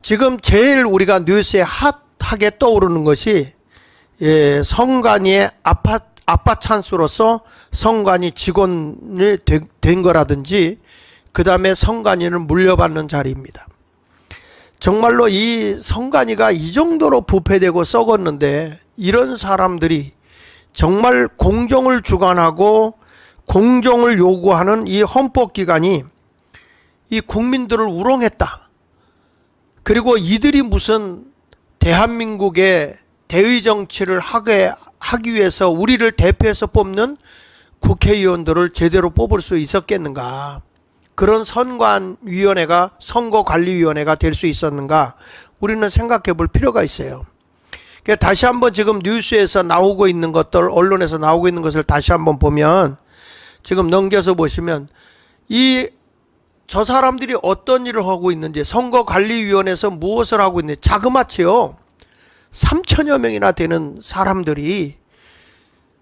지금 제일 우리가 뉴스에 핫하게 떠오르는 것이 성관이의 아빠 찬스로서 성관이 직원이 된 거라든지 그 다음에 성관이를 물려받는 자리입니다. 정말로 이 성관이가 이 정도로 부패되고 썩었는데 이런 사람들이 정말 공정을 주관하고 공정을 요구하는 이 헌법기관이 이 국민들을 우롱했다. 그리고 이들이 무슨 대한민국의 대의정치를 하기 위해서 우리를 대표해서 뽑는 국회의원들을 제대로 뽑을 수 있었겠는가? 그런 선관위원회가 선거관리위원회가 될 수 있었는가? 우리는 생각해 볼 필요가 있어요. 다시 한번 지금 뉴스에서 나오고 있는 것들, 언론에서 나오고 있는 것을 다시 한번 보면, 지금 넘겨서 보시면 저 사람들이 어떤 일을 하고 있는지, 선거관리위원회에서 무엇을 하고 있는지, 자그마치요 3천여 명이나 되는 사람들이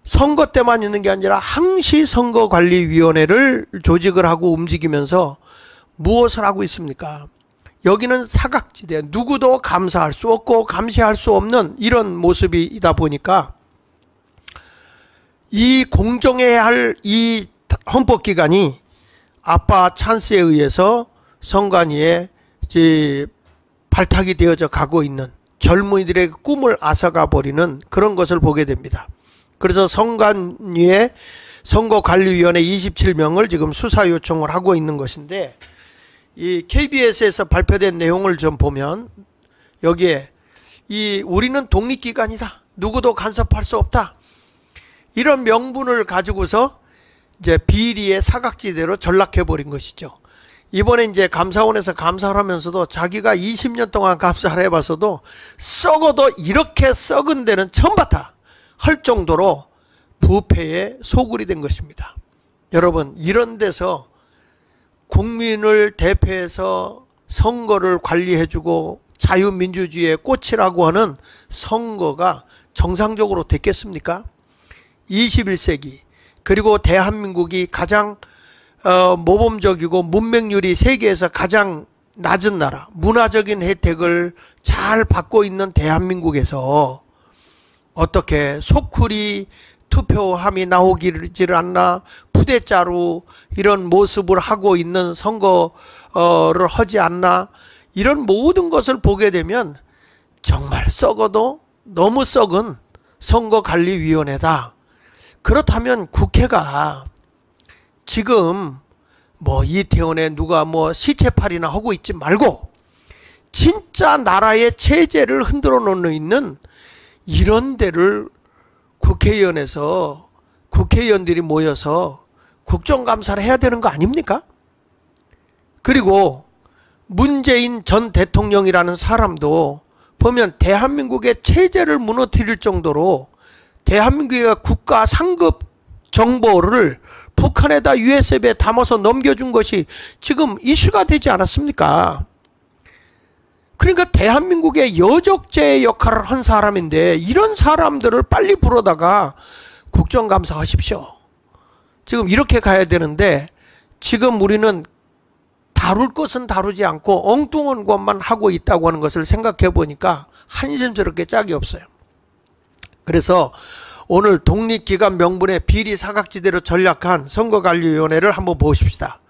선거 때만 있는 게 아니라 항시 선거관리위원회를 조직을 하고 움직이면서 무엇을 하고 있습니까? 여기는 사각지대, 누구도 감사할 수 없고 감시할 수 없는 이런 모습이다 보니까 이 공정해야 할 이 헌법기관이 아빠 찬스에 의해서 선관위에 발탁이 되어져 가고 있는 젊은이들의 꿈을 앗아가 버리는 그런 것을 보게 됩니다. 그래서 선관위에 선거관리위원회 27명을 지금 수사 요청을 하고 있는 것인데, 이 KBS에서 발표된 내용을 좀 보면 여기에 우리는 독립기관이다, 누구도 간섭할 수 없다, 이런 명분을 가지고서 이제 비리의 사각지대로 전락해 버린 것이죠. 이번에 이제 감사원에서 감사를 하면서도 자기가 20년 동안 감사를 해봐서도 썩어도 이렇게 썩은 데는 처음 봤다 할 정도로 부패에 소굴이 된 것입니다. 여러분, 이런 데서 국민을 대표해서 선거를 관리해주고 자유민주주의의 꽃이라고 하는 선거가 정상적으로 됐겠습니까? 21세기, 그리고 대한민국이 가장 모범적이고 문맹률이 세계에서 가장 낮은 나라, 문화적인 혜택을 잘 받고 있는 대한민국에서 어떻게 소쿠리 투표함이 나오기를 않나, 푸대자루 이런 모습을 하고 있는 선거를 하지 않나, 이런 모든 것을 보게 되면 정말 썩어도 너무 썩은 선거관리위원회다. 그렇다면 국회가 지금 이태원에 누가 시체팔이나 하고 있지 말고 진짜 나라의 체제를 흔들어 놓는 있는 이런 데를 국회의원에서 국회의원들이 모여서 국정감사를 해야 되는 거 아닙니까? 그리고 문재인 전 대통령이라는 사람도 보면 대한민국의 체제를 무너뜨릴 정도로 대한민국의 국가 상급 정보를 북한에다 USB에 담아서 넘겨준 것이 지금 이슈가 되지 않았습니까? 그러니까 대한민국의 여적죄의 역할을 한 사람인데 이런 사람들을 빨리 불러다가 국정감사 하십시오. 지금 이렇게 가야 되는데 지금 우리는 다룰 것은 다루지 않고 엉뚱한 것만 하고 있다고 하는 것을 생각해 보니까 한심스럽게 짝이 없어요. 그래서 오늘 독립기관 명분의 비리 사각지대로 전락한 선거관리위원회를 한번 보십시다.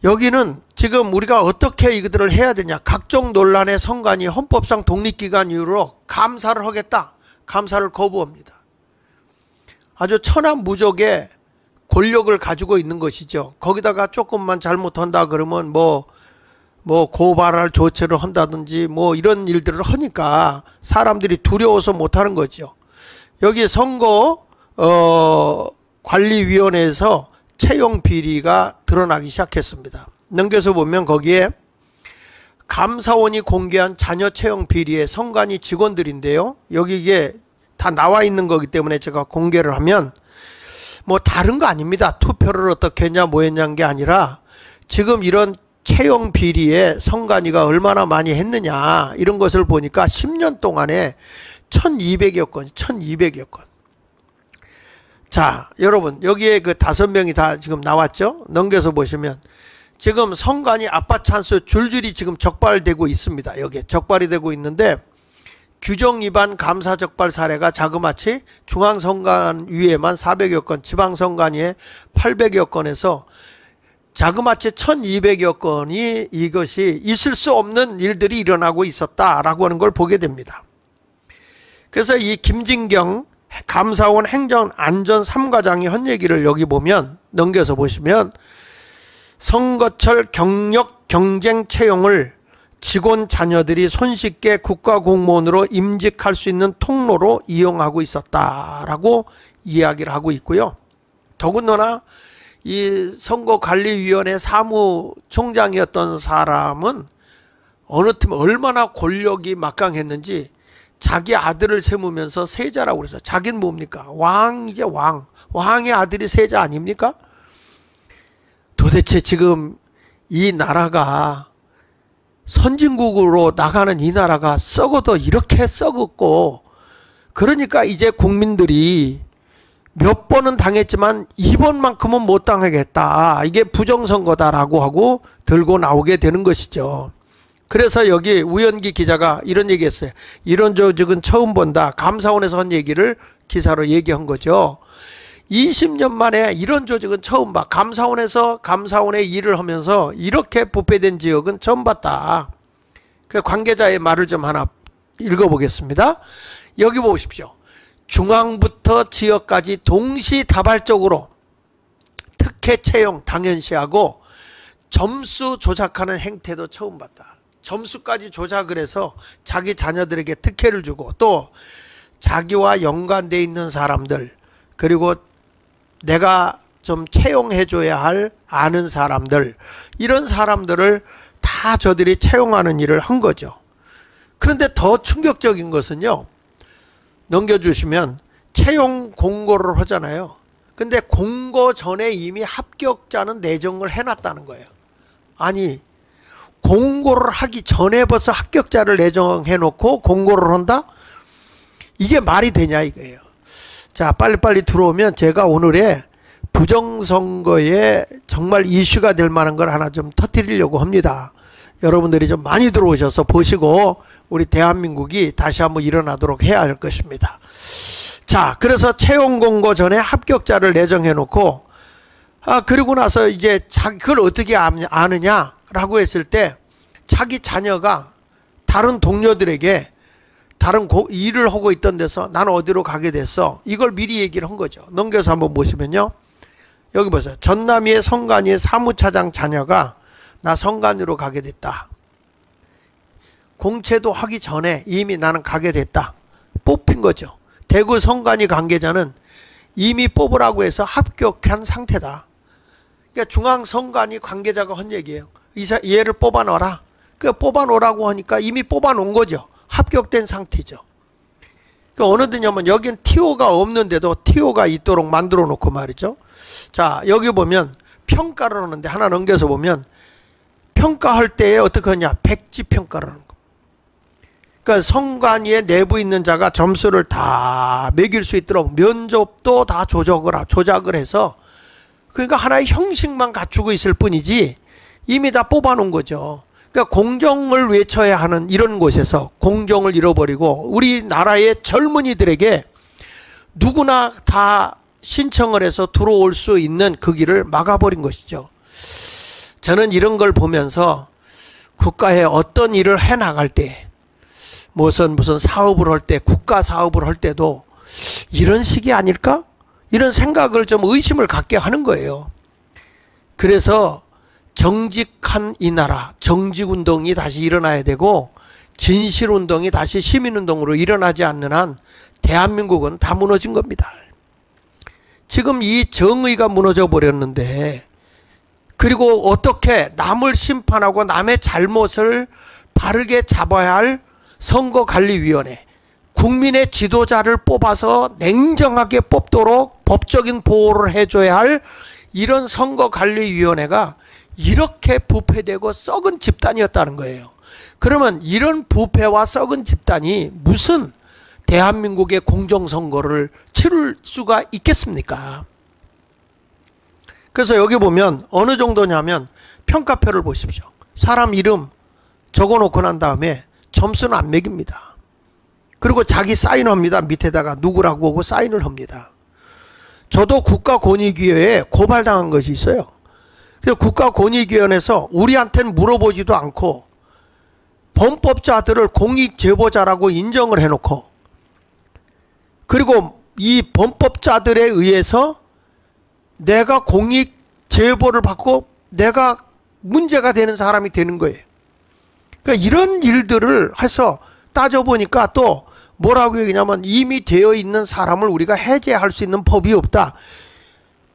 여기는 지금 우리가 어떻게 이들을 해야 되냐, 각종 논란의 선관위 헌법상 독립기관 이유로 감사를 하겠다, 감사를 거부합니다. 아주 천하무적의 권력을 가지고 있는 것이죠. 거기다가 조금만 잘못한다 그러면 고발할 조치를 한다든지 이런 일들을 하니까 사람들이 두려워서 못하는 거죠. 여기 선거관리위원회에서 채용 비리가 드러나기 시작했습니다. 넘겨서 보면 거기에 감사원이 공개한 자녀 채용 비리의 선관위 직원들인데요. 여기 이게 다 나와 있는 거기 때문에 제가 공개를 하면 다른 거 아닙니다. 투표를 어떻게 했냐 했냐는 게 아니라 지금 이런 채용 비리에 선관위가 얼마나 많이 했느냐 이런 것을 보니까 10년 동안에 1200여 건, 1200여 건. 자, 여러분 여기에 그 5명이 다 지금 나왔죠. 넘겨서 보시면 지금 선관위 아빠 찬스 줄줄이 지금 적발되고 있습니다. 여기에 적발이 되고 있는데 규정 위반 감사 적발 사례가 자그마치 중앙선관위에만 400여 건, 지방선관위에 800여 건에서 자그마치 1200여 건이 이것이 있을 수 없는 일들이 일어나고 있었다라고 하는 걸 보게 됩니다. 그래서 이 김진경 감사원 행정안전 3과장이 한 얘기를 여기 보면 넘겨서 보시면 선거철 경력 경쟁 채용을 직원 자녀들이 손쉽게 국가공무원으로 임직할 수 있는 통로로 이용하고 있었다라고 이야기를 하고 있고요. 더군다나 이 선거관리위원회 사무총장이었던 사람은 어느 틈 얼마나 권력이 막강했는지 자기 아들을 세우면서 세자라고 그래서 자기는 뭡니까? 왕이제 왕. 왕의 아들이 세자 아닙니까? 도대체 지금 이 나라가 선진국으로 나가는 이 나라가 썩어도 이렇게 썩었고, 그러니까 이제 국민들이 몇 번은 당했지만 이번만큼은 못 당하겠다, 이게 부정선거다라고 하고 들고 나오게 되는 것이죠. 그래서 여기 우연기 기자가 이런 얘기했어요. 이런 조직은 처음 본다. 감사원에서 한 얘기를 기사로 얘기한 거죠. 20년 만에 이런 조직은 처음 봐. 감사원의 일을 하면서 이렇게 부패된 지역은 처음 봤다. 그 관계자의 말을 좀 하나 읽어보겠습니다. 여기 보십시오. 중앙부터 지역까지 동시다발적으로 특혜 채용 당연시하고 점수 조작하는 행태도 처음 봤다. 점수까지 조작을 해서 자기 자녀들에게 특혜를 주고 또 자기와 연관되어 있는 사람들, 그리고 내가 좀 채용해줘야 할 아는 사람들, 이런 사람들을 다 저들이 채용하는 일을 한 거죠. 그런데 더 충격적인 것은요, 넘겨주시면 채용 공고를 하잖아요. 근데 공고 전에 이미 합격자는 내정을 해놨다는 거예요. 아니, 공고를 하기 전에 벌써 합격자를 내정해놓고 공고를 한다? 이게 말이 되냐 이거예요. 자, 빨리빨리 들어오면 제가 오늘의 부정선거에 정말 이슈가 될 만한 걸 하나 좀 터뜨리려고 합니다. 여러분들이 좀 많이 들어오셔서 보시고 우리 대한민국이 다시 한번 일어나도록 해야 할 것입니다. 자, 그래서 채용 공고 전에 합격자를 내정해놓고, 그리고 나서 이제 그걸 어떻게 아느냐라고 했을 때 자기 자녀가 다른 동료들에게 다른 일을 하고 있던 데서 나는 어디로 가게 됐어, 이걸 미리 얘기를 한 거죠. 넘겨서 한번 보시면요, 여기 보세요. 전남위의 선관위 사무차장 자녀가 나 선관위로 가게 됐다. 공채도 하기 전에 이미 나는 가게 됐다. 뽑힌 거죠. 대구 선관위 관계자는 이미 뽑으라고 해서 합격한 상태다. 그러니까 중앙선관위 관계자가 한 얘기예요. 얘를 뽑아놓아라. 그러니까 뽑아놓으라고 하니까 이미 뽑아놓은 거죠. 합격된 상태죠. 그러니까 어느 데냐면 여긴 TO가 없는데도 TO가 있도록 만들어 놓고 말이죠. 자, 여기 보면 평가를 하는데 하나 넘겨서 보면 평가할 때에 어떻게 하냐, 백지평가를 하는 거. 그러니까 선관위에 내부 있는 자가 점수를 다 매길 수 있도록 면접도 다 조작을 해서, 그러니까 하나의 형식만 갖추고 있을 뿐이지 이미 다 뽑아놓은 거죠. 그러니까 공정을 외쳐야 하는 이런 곳에서 공정을 잃어버리고 우리나라의 젊은이들에게 누구나 다 신청을 해서 들어올 수 있는 그 길을 막아버린 것이죠. 저는 이런 걸 보면서 국가에 어떤 일을 해나갈 때, 무슨 사업을 할 때, 국가 사업을 할 때도 이런 식이 아닐까? 이런 생각을 좀 의심을 갖게 하는 거예요. 그래서 정직한 이 나라, 정직운동이 다시 일어나야 되고 진실운동이 다시 시민운동으로 일어나지 않는 한 대한민국은 다 무너진 겁니다. 지금 이 정의가 무너져 버렸는데, 그리고 어떻게 남을 심판하고 남의 잘못을 바르게 잡아야 할 선거관리위원회, 국민의 지도자를 뽑아서 냉정하게 뽑도록 법적인 보호를 해줘야 할 이런 선거관리위원회가 이렇게 부패되고 썩은 집단이었다는 거예요. 그러면 이런 부패와 썩은 집단이 무슨 대한민국의 공정선거를 치를 수가 있겠습니까? 그래서 여기 보면 어느 정도냐면 평가표를 보십시오. 사람 이름 적어놓고 난 다음에 점수는 안 매깁니다. 그리고 자기 사인합니다. 밑에다가 누구라고 하고 사인을 합니다. 저도 국가권익위원회에 고발당한 것이 있어요. 그래서 국가권익위원회에서 우리한테는 물어보지도 않고 범법자들을 공익제보자라고 인정을 해놓고, 그리고 이 범법자들에 의해서 내가 공익제보를 받고 내가 문제가 되는 사람이 되는 거예요. 그러니까 이런 일들을 해서 따져보니까 또 뭐라고 얘기냐면, 이미 되어 있는 사람을 우리가 해제할 수 있는 법이 없다.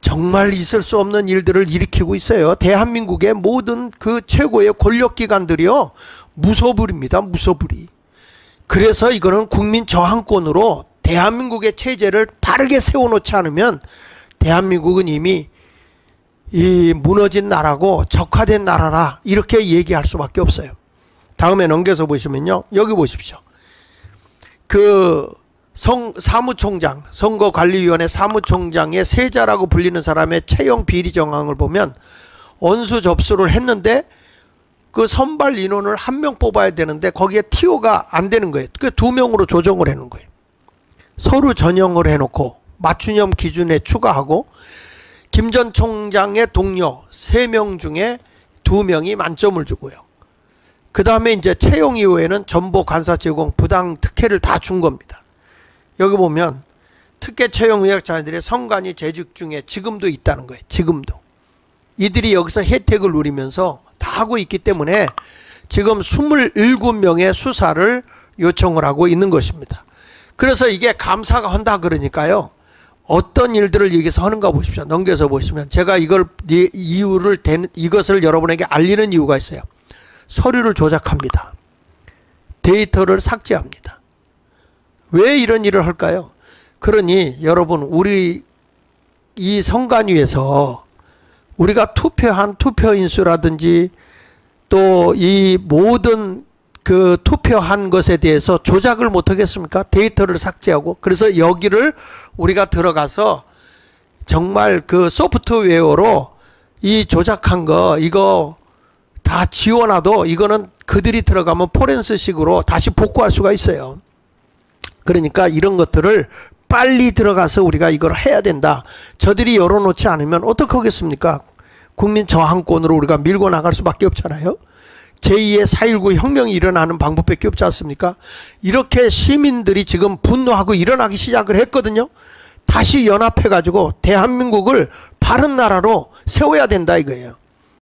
정말 있을 수 없는 일들을 일으키고 있어요. 대한민국의 모든 그 최고의 권력기관들이요, 무소불위입니다. 무소불위. 그래서 이거는 국민 저항권으로 대한민국의 체제를 바르게 세워놓지 않으면 대한민국은 이미 이 무너진 나라고 적화된 나라라, 이렇게 얘기할 수밖에 없어요. 다음에 넘겨서 보시면요, 여기 보십시오. 그 사무총장, 선거관리위원회 사무총장의 세자라고 불리는 사람의 채용 비리 정황을 보면, 언수 접수를 했는데 그 선발 인원을 한 명 뽑아야 되는데 거기에 TO가 안 되는 거예요. 그 2명으로 조정을 해놓은 거예요. 서류 전형을 해놓고 맞춤형 기준에 추가하고, 김 전 총장의 동료 3명 중에 2명이 만점을 주고요. 그 다음에 이제 채용 이후에는 전보 관사 제공 부당 특혜를 다 준 겁니다. 여기 보면 특혜 채용 의학자들의 선관위 재직 중에 지금도 있다는 거예요. 지금도. 이들이 여기서 혜택을 누리면서 다 하고 있기 때문에 지금 27명의 수사를 요청을 하고 있는 것입니다. 그래서 이게 감사가 한다 그러니까요, 어떤 일들을 여기서 하는가 보십시오. 넘겨서 보시면 제가 이것을 여러분에게 알리는 이유가 있어요. 서류를 조작합니다. 데이터를 삭제합니다. 왜 이런 일을 할까요? 그러니 여러분, 우리 이 선관위에서 우리가 투표한 투표인수라든지 또 이 모든 그 투표한 것에 대해서 조작을 못 하겠습니까? 데이터를 삭제하고. 그래서 여기를 우리가 들어가서 정말 그 소프트웨어로 이 조작한 거 이거 다 지워놔도 이거는 그들이 들어가면 포렌스식으로 다시 복구할 수가 있어요. 그러니까 이런 것들을 빨리 들어가서 우리가 이걸 해야 된다. 저들이 열어놓지 않으면 어떻게 하겠습니까? 국민 저항권으로 우리가 밀고 나갈 수밖에 없잖아요. 제2의 4.19 혁명이 일어나는 방법밖에 없지 않습니까? 이렇게 시민들이 지금 분노하고 일어나기 시작을 했거든요. 다시 연합해가지고 대한민국을 바른 나라로 세워야 된다 이거예요.